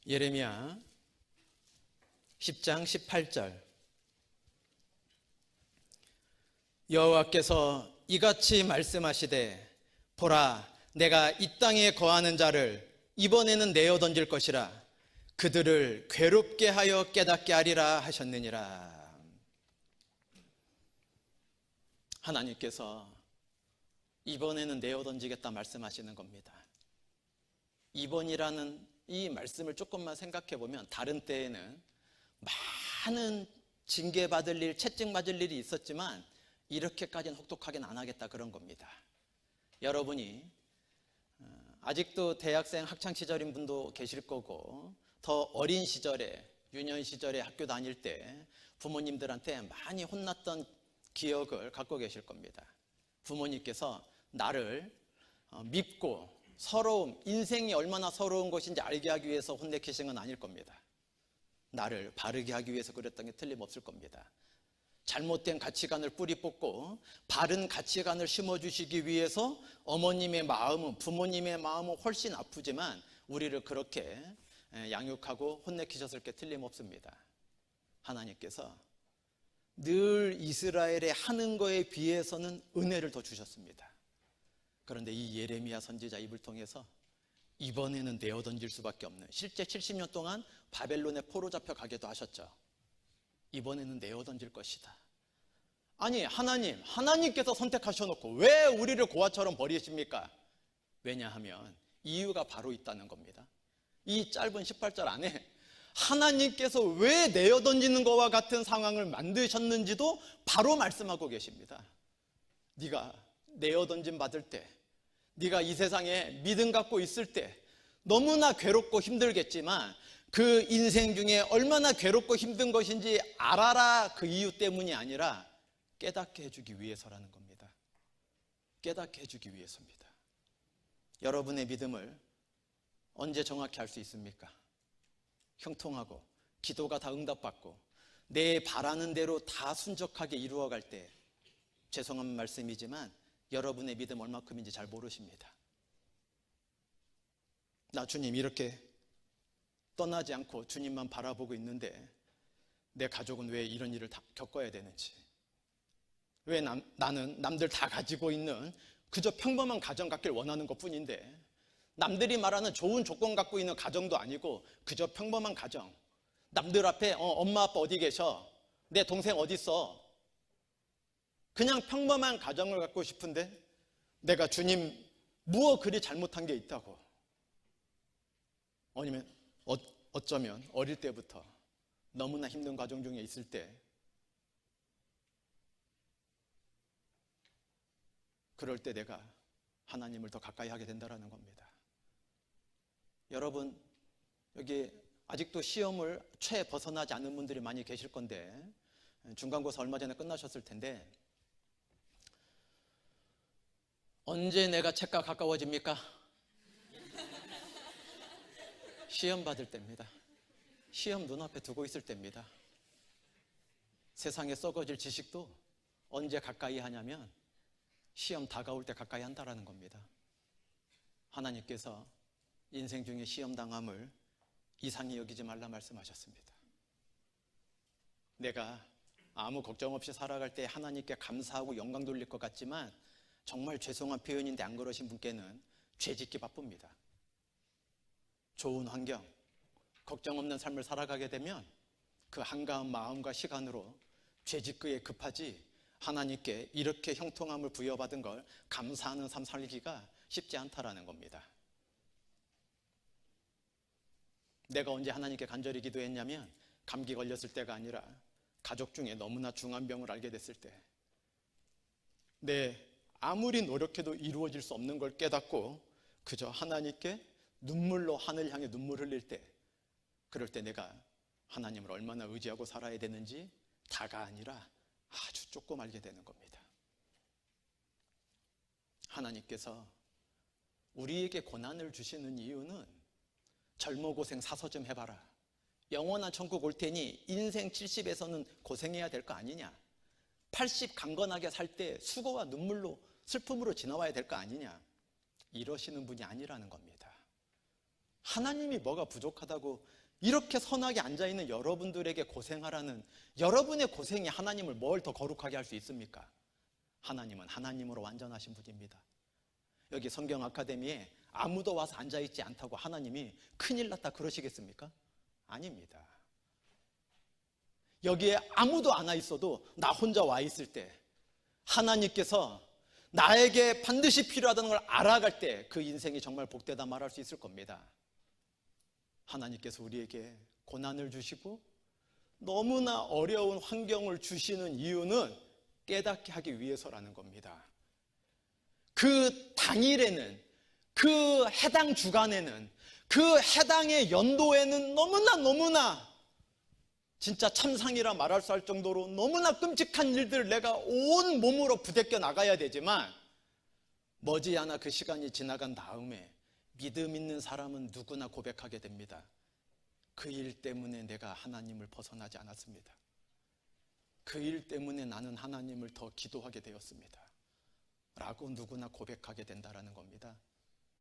예레미야 10장 18절. 여호와께서 이같이 말씀하시되 보라, 내가 이 땅에 거하는 자를 이번에는 내어 던질 것이라. 그들을 괴롭게 하여 깨닫게 하리라 하셨느니라. 하나님께서 이번에는 내어 던지겠다 말씀하시는 겁니다. 이번이라는 이 말씀을 조금만 생각해 보면 다른 때에는 많은 징계받을 일, 채찍맞을 일이 있었지만 이렇게까지는 혹독하게는 안 하겠다 그런 겁니다. 여러분이 아직도 대학생 학창시절인 분도 계실 거고 더 어린 시절에, 유년 시절에 학교 다닐 때 부모님들한테 많이 혼났던 기억을 갖고 계실 겁니다. 부모님께서 나를 밉고 서러움, 인생이 얼마나 서러운 것인지 알게 하기 위해서 혼내키신 건 아닐 겁니다. 나를 바르게 하기 위해서 그랬던 게 틀림없을 겁니다. 잘못된 가치관을 뿌리 뽑고 바른 가치관을 심어주시기 위해서 어머님의 마음은, 부모님의 마음은 훨씬 아프지만 우리를 그렇게 양육하고 혼내키셨을 게 틀림없습니다. 하나님께서 늘 이스라엘의 하는 거에 비해서는 은혜를 더 주셨습니다. 그런데 이 예레미야 선지자 입을 통해서 이번에는 내어 던질 수밖에 없는, 실제 70년 동안 바벨론에 포로 잡혀 가기도 하셨죠. 이번에는 내어 던질 것이다. 아니 하나님께서 선택하셔놓고 왜 우리를 고아처럼 버리십니까? 왜냐하면 이유가 바로 있다는 겁니다. 이 짧은 18절 안에 하나님께서 왜 내어 던지는 것과 같은 상황을 만드셨는지도 바로 말씀하고 계십니다. 네가 내어 던짐 받을 때, 네가 이 세상에 믿음 갖고 있을 때 너무나 괴롭고 힘들겠지만 그 인생 중에 얼마나 괴롭고 힘든 것인지 알아라, 그 이유 때문이 아니라 깨닫게 해주기 위해서라는 겁니다. 깨닫게 해주기 위해서입니다. 여러분의 믿음을 언제 정확히 알 수 있습니까? 형통하고 기도가 다 응답받고 내 바라는 대로 다 순적하게 이루어갈 때, 죄송한 말씀이지만 여러분의 믿음 얼마큼인지 잘 모르십니다. 나 주님 이렇게 떠나지 않고 주님만 바라보고 있는데 내 가족은 왜 이런 일을 다 겪어야 되는지, 왜 나는 남들 다 가지고 있는 그저 평범한 가정 갖길 원하는 것 뿐인데, 남들이 말하는 좋은 조건 갖고 있는 가정도 아니고 그저 평범한 가정, 남들 앞에 엄마 아빠 어디 계셔, 내 동생 어디 있어, 그냥 평범한 가정을 갖고 싶은데 내가 주님 무엇 그리 잘못한 게 있다고, 아니면 어쩌면 어릴 때부터 너무나 힘든 과정 중에 있을 때 그럴 때 내가 하나님을 더 가까이 하게 된다는 겁니다. 여러분, 여기 아직도 시험을 최 벗어나지 않은 분들이 많이 계실 건데, 중간고사 얼마 전에 끝나셨을 텐데, 언제 내가 책과 가까워집니까? 시험 받을 때입니다. 시험 눈앞에 두고 있을 때입니다. 세상에 썩어질 지식도 언제 가까이 하냐면 시험 다가올 때 가까이 한다라는 겁니다. 하나님께서 인생 중에 시험 당함을 이상히 여기지 말라 말씀하셨습니다. 내가 아무 걱정 없이 살아갈 때 하나님께 감사하고 영광 돌릴 것 같지만 정말 죄송한 표현인데 안 그러신 분께는 죄짓기 바쁩니다. 좋은 환경, 걱정 없는 삶을 살아가게 되면 그 한가한 마음과 시간으로 죄짓기에 급하지 하나님께 이렇게 형통함을 부여받은 걸 감사하는 삶 살기가 쉽지 않다라는 겁니다. 내가 언제 하나님께 간절히 기도했냐면 감기 걸렸을 때가 아니라 가족 중에 너무나 중한 병을 앓게 됐을 때, 아무리 노력해도 이루어질 수 없는 걸 깨닫고 그저 하나님께 눈물로 하늘 향해 눈물 흘릴 때, 그럴 때 내가 하나님을 얼마나 의지하고 살아야 되는지 다가 아니라 아주 조금 알게 되는 겁니다. 하나님께서 우리에게 고난을 주시는 이유는 젊어 고생 사서 좀 해봐라, 영원한 천국 올 테니 인생 70에서는 고생해야 될 거 아니냐, 80 강건하게 살 때 수고와 눈물로 슬픔으로 지나와야 될 거 아니냐, 이러시는 분이 아니라는 겁니다. 하나님이 뭐가 부족하다고 이렇게 선하게 앉아있는 여러분들에게 고생하라는, 여러분의 고생이 하나님을 뭘 더 거룩하게 할 수 있습니까? 하나님은 하나님으로 완전하신 분입니다. 여기 성경 아카데미에 아무도 와서 앉아있지 않다고 하나님이 큰일 났다 그러시겠습니까? 아닙니다. 여기에 아무도 안 와 있어도 나 혼자 와 있을 때 하나님께서 나에게 반드시 필요하다는 걸 알아갈 때 그 인생이 정말 복되다 말할 수 있을 겁니다. 하나님께서 우리에게 고난을 주시고 너무나 어려운 환경을 주시는 이유는 깨닫게 하기 위해서라는 겁니다. 그 당일에는, 그 해당 주간에는, 그 해당의 연도에는 너무나 진짜 참상이라 말할 수 할 정도로 너무나 끔찍한 일들을 내가 온 몸으로 부대껴 나가야 되지만 머지않아 그 시간이 지나간 다음에 믿음 있는 사람은 누구나 고백하게 됩니다. 그 일 때문에 내가 하나님을 벗어나지 않았습니다. 그 일 때문에 나는 하나님을 더 기도하게 되었습니다. 라고 누구나 고백하게 된다는 겁니다.